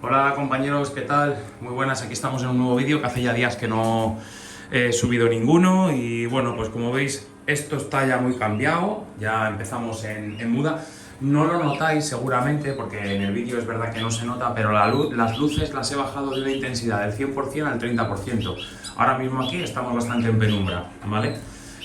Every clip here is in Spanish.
Hola compañeros, ¿qué tal? Muy buenas, aquí estamos en un nuevo vídeo que hace ya días que no he subido ninguno y bueno, pues como veis esto está ya muy cambiado, ya empezamos en muda. No lo notáis seguramente porque en el vídeo es verdad que no se nota, pero las luces las he bajado de una intensidad del 100% al 30%. Ahora mismo aquí estamos bastante en penumbra, ¿vale?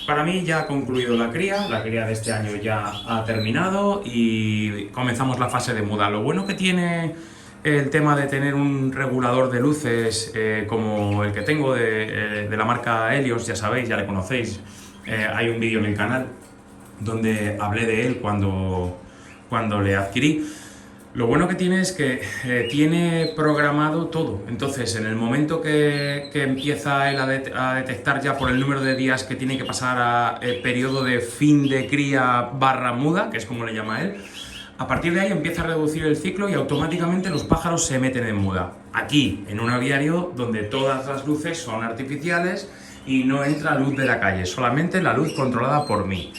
Para mí ya ha concluido la cría de este año ya ha terminado y comenzamos la fase de muda. Lo bueno que tiene el tema de tener un regulador de luces como el que tengo de la marca Helios, ya sabéis, ya le conocéis, hay un vídeo en el canal donde hablé de él cuando le adquirí. Lo bueno que tiene es que tiene programado todo. Entonces, en el momento que empieza él a detectar ya por el número de días que tiene que pasar a periodo de fin de cría barra muda, que es como le llama él, a partir de ahí empieza a reducir el ciclo y automáticamente los pájaros se meten en muda. Aquí, en un aviario donde todas las luces son artificiales y no entra luz de la calle, solamente la luz controlada por mí.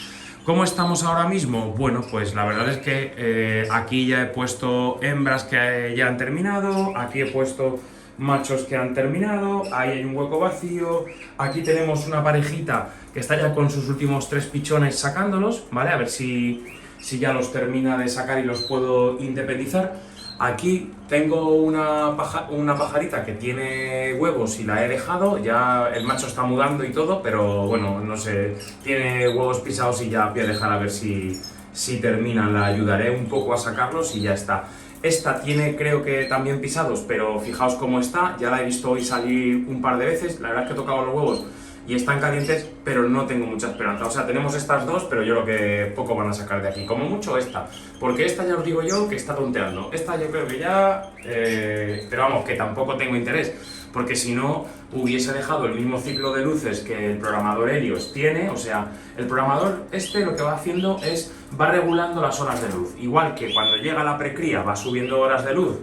¿Cómo estamos ahora mismo? Bueno, pues la verdad es que aquí ya he puesto hembras que ya han terminado, aquí he puesto machos que han terminado, ahí hay un hueco vacío, aquí tenemos una parejita que está ya con sus últimos 3 pichones sacándolos, ¿vale? A ver si ya los termina de sacar y los puedo independizar. Aquí tengo una pajarita que tiene huevos y la he dejado, ya el macho está mudando y todo, pero bueno, no sé, tiene huevos pisados y ya voy a dejar a ver si terminan, la ayudaré un poco a sacarlos y ya está. Esta tiene creo que también pisados, pero fijaos cómo está, ya la he visto hoy salir un par de veces, la verdad es que he tocado los huevos y están calientes, pero no tengo mucha esperanza. O sea, tenemos estas dos, pero yo creo que poco van a sacar de aquí. Como mucho esta, porque esta ya os digo yo que está tonteando. Esta yo creo que ya... pero vamos, que tampoco tengo interés, porque si no hubiese dejado el mismo ciclo de luces que el programador Helios tiene. O sea, el programador este lo que va haciendo es, va regulando las horas de luz. Igual que cuando llega la precría va subiendo horas de luz,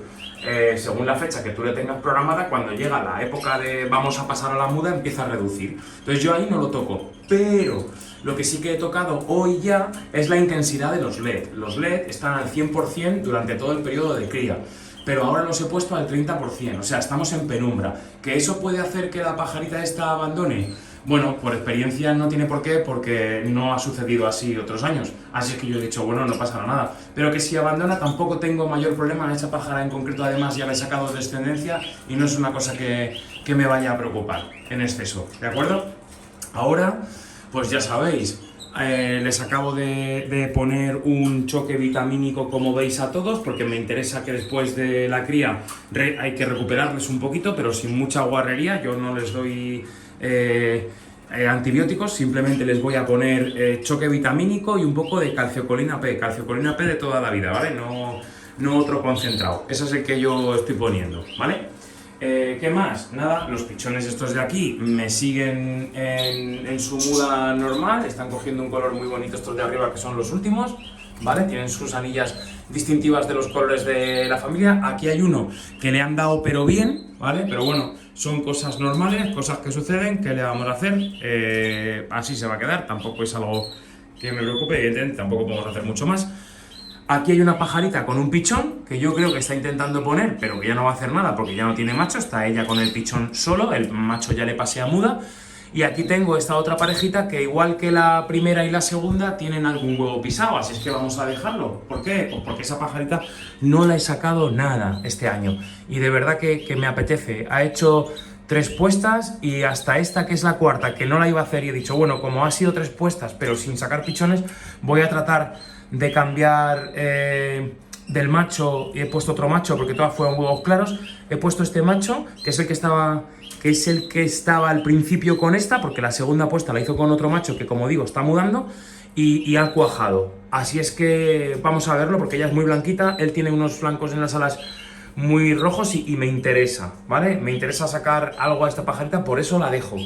según la fecha que tú le tengas programada, cuando llega la época de vamos a pasar a la muda, empieza a reducir. Entonces yo ahí no lo toco, pero lo que sí que he tocado hoy ya es la intensidad de los LED. Los LED están al 100% durante todo el periodo de cría, pero ahora los he puesto al 30%, o sea, estamos en penumbra. ¿Que eso puede hacer que la pajarita esta abandone? Bueno, por experiencia no tiene por qué, porque no ha sucedido así otros años. Así es que yo he dicho, bueno, no pasará nada. Pero que si abandona tampoco tengo mayor problema. En esa pájara en concreto además ya le he sacado descendencia y no es una cosa que me vaya a preocupar en exceso, ¿de acuerdo? Ahora, pues ya sabéis, les acabo de poner un choque vitamínico, como veis, a todos, porque me interesa que después de la cría hay que recuperarles un poquito, pero sin mucha guarrería. Yo no les doy antibióticos, simplemente les voy a poner choque vitamínico y un poco de calciocolina P de toda la vida, ¿vale? No otro concentrado, ese es el que yo estoy poniendo, ¿vale? ¿Qué más? Nada, los pichones estos de aquí me siguen en su muda normal, están cogiendo un color muy bonito estos de arriba, que son los últimos, ¿vale? Tienen sus anillas distintivas de los colores de la familia. Aquí hay uno que le han dado pero bien, ¿vale? Pero bueno, son cosas normales, cosas que suceden, ¿qué le vamos a hacer? Así se va a quedar, tampoco es algo que me preocupe, evidentemente tampoco podemos hacer mucho más. Aquí hay una pajarita con un pichón que yo creo que está intentando poner, pero que ya no va a hacer nada porque ya no tiene macho, está ella con el pichón solo, el macho ya le pasea muda. Y aquí tengo esta otra parejita que, igual que la primera y la segunda, tienen algún huevo pisado, así es que vamos a dejarlo. ¿Por qué? Pues porque esa pajarita no la he sacado nada este año y de verdad que me apetece. Ha hecho 3 puestas y hasta esta, que es la cuarta, que no la iba a hacer, y he dicho, bueno, como ha sido 3 puestas pero sin sacar pichones, voy a tratar de cambiar del macho, y he puesto otro macho porque todas fueron huevos claros. He puesto este macho, que es el que estaba al principio con esta, porque la segunda puesta la hizo con otro macho que, como digo, está mudando y ha cuajado. Así es que vamos a verlo, porque ella es muy blanquita, él tiene unos flancos en las alas muy rojos y me interesa, ¿vale? Me interesa sacar algo a esta pajarita, por eso la dejo.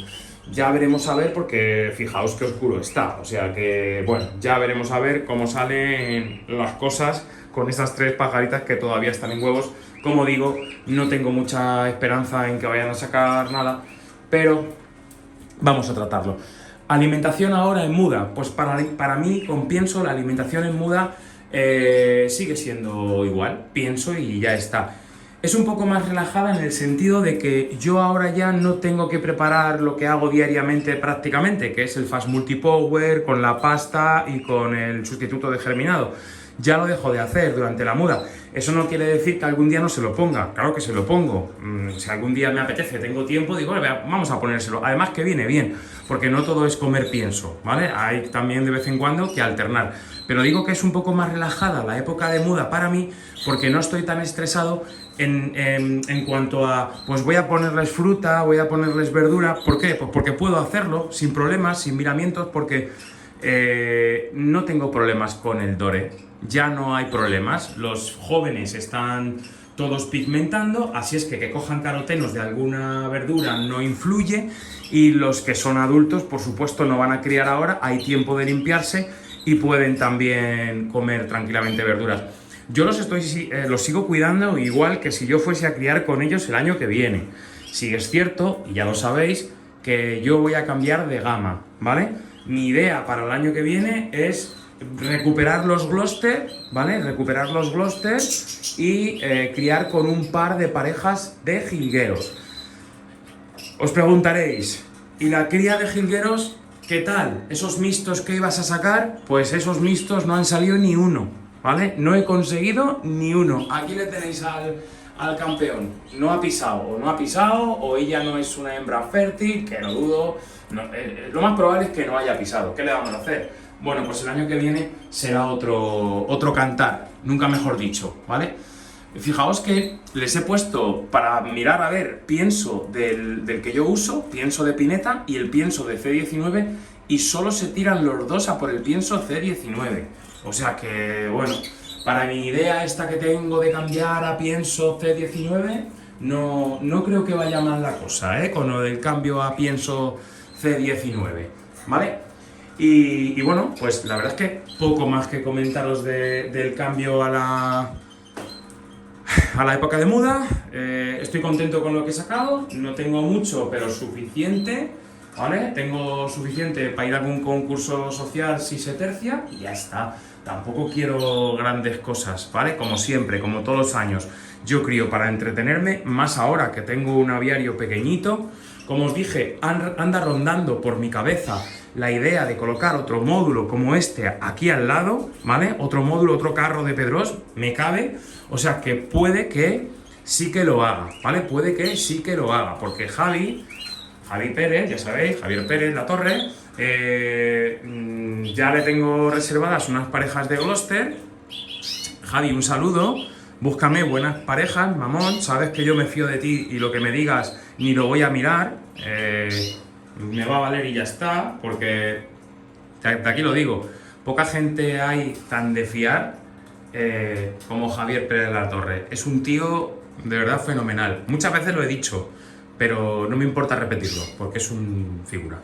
Ya veremos a ver, porque fijaos qué oscuro está, o sea que, bueno, ya veremos a ver cómo salen las cosas con estas 3 pajaritas que todavía están en huevos. Como digo, no tengo mucha esperanza en que vayan a sacar nada, pero vamos a tratarlo. Alimentación ahora en muda, pues para mí, pienso, la alimentación en muda sigue siendo igual, pienso, y ya está. es un poco más relajada en el sentido de que yo ahora ya no tengo que preparar lo que hago diariamente prácticamente, que es el Fast Multipower con la pasta y con el sustituto de germinado. Ya lo dejo de hacer durante la muda. Eso no quiere decir que algún día no se lo ponga. Claro que se lo pongo. Si algún día me apetece, tengo tiempo, digo, vamos a ponérselo. Además que viene bien, porque no todo es comer pienso, ¿vale? Hay también de vez en cuando que alternar. Pero digo que es un poco más relajada la época de muda para mí, porque no estoy tan estresado en cuanto a, pues voy a ponerles fruta, voy a ponerles verdura. ¿Por qué? Pues porque puedo hacerlo sin problemas, sin miramientos, porque no tengo problemas con el dore. Ya no hay problemas. Los jóvenes están todos pigmentando, así es que cojan carotenos de alguna verdura no influye, y los que son adultos, por supuesto, no van a criar ahora, hay tiempo de limpiarse y pueden también comer tranquilamente verduras. Yo los sigo cuidando igual que si yo fuese a criar con ellos el año que viene. Sí es cierto, y ya lo sabéis, que yo voy a cambiar de gama, ¿vale? Mi idea para el año que viene es recuperar los Gloucester, ¿vale? Recuperar los Gloucester y criar con un par de parejas de jilgueros. Os preguntaréis, ¿y la cría de jilgueros qué tal? ¿Esos mixtos que ibas a sacar? Pues esos mixtos no han salido ni uno, ¿vale? No he conseguido ni uno. Aquí le tenéis al campeón. No ha pisado, o ella no es una hembra fértil, que no dudo. No, lo más probable es que no haya pisado. ¿Qué le vamos a hacer? Bueno, pues el año que viene será otro cantar, nunca mejor dicho, ¿vale? Fijaos que les he puesto para mirar, a ver, pienso del que yo uso, pienso de pineta y el pienso de C19, y solo se tiran los dos a por el pienso C19. O sea que, bueno, para mi idea esta que tengo de cambiar a pienso C19, no creo que vaya mal la cosa, con lo del cambio a pienso C19, ¿vale? Y bueno, pues la verdad es que poco más que comentaros del cambio a la época de muda. Estoy contento con lo que he sacado, no tengo mucho, pero suficiente, ¿vale? Tengo suficiente para ir a algún concurso social si se tercia y ya está. Tampoco quiero grandes cosas, ¿vale? Como siempre, como todos los años, yo crío para entretenerme, más ahora que tengo un aviario pequeñito. Como os dije, anda rondando por mi cabeza la idea de colocar otro módulo como este aquí al lado, ¿vale? Otro módulo, otro carro de Pedros, me cabe, o sea que puede que sí que lo haga, ¿vale? Puede que sí que lo haga, porque Javi Pérez, ya sabéis, Javier Pérez, La Torre, ya le tengo reservadas unas parejas de Gloucester. Javi, un saludo, búscame buenas parejas, mamón, sabes que yo me fío de ti y lo que me digas ni lo voy a mirar, me va a valer y ya está, porque de aquí lo digo, poca gente hay tan de fiar como Javier Pérez La Torre. Es un tío de verdad fenomenal. Muchas veces lo he dicho, pero no me importa repetirlo, porque es un figura.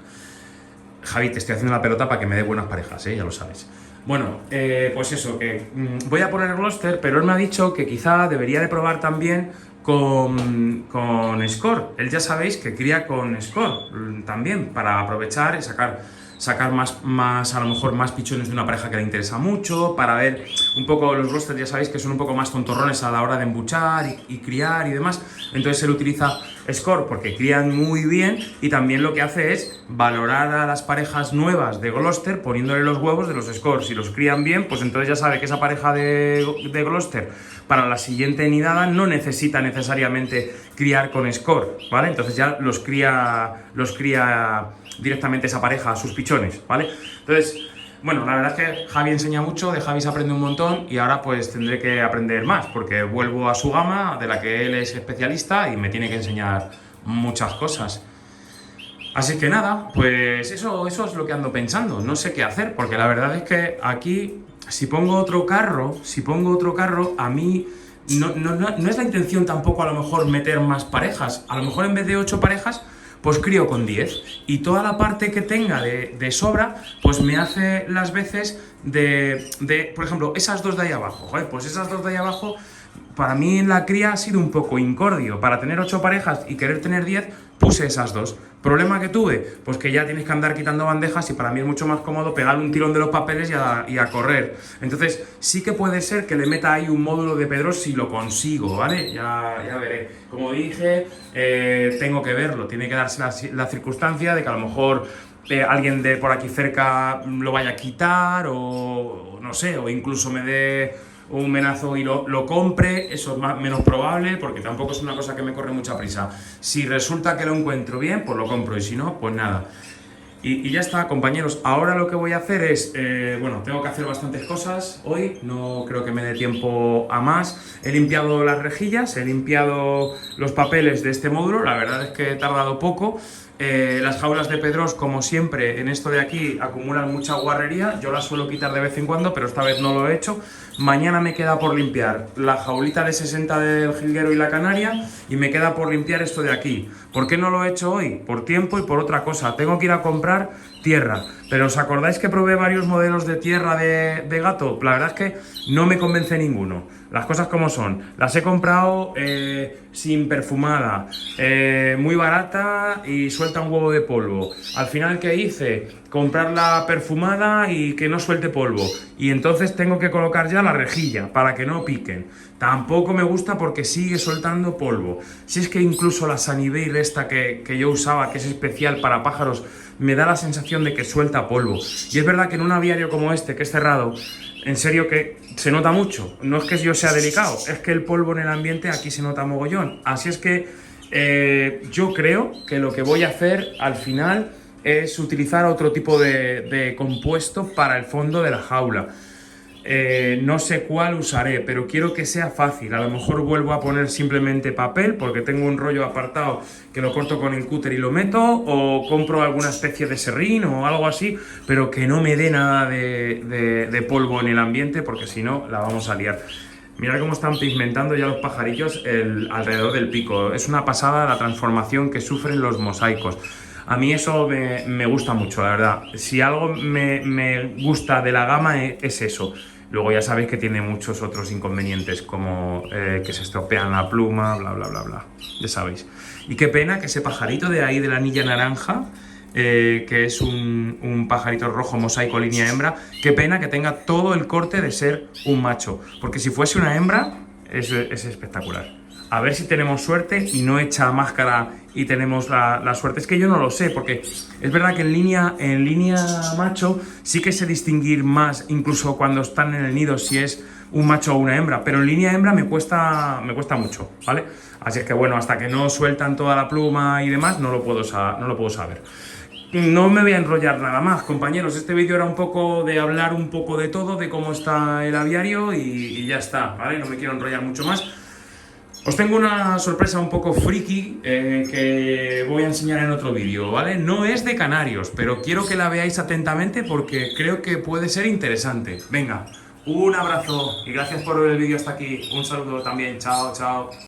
Javi, te estoy haciendo la pelota para que me dé buenas parejas, ya lo sabes. Bueno, pues eso, que voy a poner Gloucester, pero él me ha dicho que quizá debería de probar también con Score. Él ya sabéis que cría con Score también, para aprovechar y sacar más, a lo mejor más pichones de una pareja que le interesa mucho, para ver un poco los Gloucester, ya sabéis que son un poco más tontorrones a la hora de embuchar y criar y demás. Entonces él utiliza Score porque crían muy bien, y también lo que hace es valorar a las parejas nuevas de Gloucester poniéndole los huevos de los Score. Si los crían bien, pues entonces ya sabe que esa pareja de Gloucester para la siguiente nidada no necesita necesariamente criar con Score, ¿vale? Entonces ya los cría directamente esa pareja a sus pichones, ¿vale? Entonces, bueno, la verdad es que Javi enseña mucho, de Javi se aprende un montón, y ahora pues tendré que aprender más, porque vuelvo a su gama, de la que él es especialista, y me tiene que enseñar muchas cosas. Así que nada, pues eso es lo que ando pensando, no sé qué hacer, porque la verdad es que aquí, si pongo otro carro, a mí no es la intención tampoco a lo mejor meter más parejas, a lo mejor en vez de 8 parejas, pues crío con 10, y toda la parte que tenga de sobra, pues me hace las veces de por ejemplo, esas dos de ahí abajo, pues esas dos de ahí abajo, para mí en la cría ha sido un poco incordio. Para tener 8 parejas y querer tener 10, puse esas 2. ¿Problema que tuve? Pues que ya tienes que andar quitando bandejas y para mí es mucho más cómodo pegar un tirón de los papeles y a correr. Entonces sí que puede ser que le meta ahí un módulo de Pedros si lo consigo, ¿vale? Ya veré. Como dije, tengo que verlo. Tiene que darse la circunstancia de que a lo mejor alguien de por aquí cerca lo vaya a quitar o no sé, o incluso me dé un menazo y lo compre. Eso es menos probable porque tampoco es una cosa que me corre mucha prisa. Si resulta que lo encuentro bien, pues lo compro, y si no, pues nada. Y ya está, compañeros. Ahora lo que voy a hacer es, bueno, tengo que hacer bastantes cosas hoy, no creo que me dé tiempo a más. He limpiado las rejillas, he limpiado los papeles de este módulo, la verdad es que he tardado poco. Las jaulas de Pedros, como siempre, en esto de aquí acumulan mucha guarrería. Yo las suelo quitar de vez en cuando, pero esta vez no lo he hecho. Mañana me queda por limpiar la jaulita de 60 del jilguero y la canaria, y me queda por limpiar esto de aquí. ¿Por qué no lo he hecho hoy? Por tiempo y por otra cosa. Tengo que ir a comprar tierra. Pero ¿os acordáis que probé varios modelos de tierra de gato? La verdad es que no me convence ninguno. Las cosas como son. Las he comprado sin perfumada, muy barata y suelta un huevo de polvo. Al final, ¿qué hice? Comprarla perfumada y que no suelte polvo. Y entonces tengo que colocar ya la rejilla para que no piquen. Tampoco me gusta porque sigue soltando polvo. Si es que incluso la Sunnyvale esta que yo usaba, que es especial para pájaros, me da la sensación de que suelta polvo. Y es verdad que en un aviario como este, que es cerrado, en serio que se nota mucho. No es que yo sea delicado, es que el polvo en el ambiente aquí se nota mogollón. Así es que yo creo que lo que voy a hacer al final es utilizar otro tipo de compuesto para el fondo de la jaula. No sé cuál usaré, pero quiero que sea fácil. A lo mejor vuelvo a poner simplemente papel porque tengo un rollo apartado que lo corto con el cúter y lo meto, o compro alguna especie de serrín o algo así, pero que no me dé nada de polvo en el ambiente, porque si no la vamos a liar. Mirad cómo están pigmentando ya los pajarillos alrededor del pico. Es una pasada la transformación que sufren los mosaicos. A mí eso me gusta mucho, la verdad. Si algo me gusta de la gama es eso. Luego ya sabéis que tiene muchos otros inconvenientes, como que se estropean la pluma, bla, bla, bla, bla. Ya sabéis. Y qué pena que ese pajarito de ahí, de la anilla naranja, que es un pajarito rojo mosaico línea hembra, qué pena que tenga todo el corte de ser un macho. Porque si fuese una hembra, es espectacular. A ver si tenemos suerte y no echa máscara y tenemos la suerte. Es que yo no lo sé, porque es verdad que en línea macho sí que sé distinguir más, incluso cuando están en el nido, si es un macho o una hembra. Pero en línea hembra me cuesta mucho, ¿vale? Así es que bueno, hasta que no sueltan toda la pluma y demás, no lo puedo saber. No me voy a enrollar nada más, compañeros. Este vídeo era un poco de hablar un poco de todo, de cómo está el aviario y ya está, ¿vale? No me quiero enrollar mucho más. Os tengo una sorpresa un poco friki que voy a enseñar en otro vídeo, ¿vale? No es de canarios, pero quiero que la veáis atentamente porque creo que puede ser interesante. Venga, un abrazo y gracias por ver el vídeo hasta aquí. Un saludo también. Chao, chao.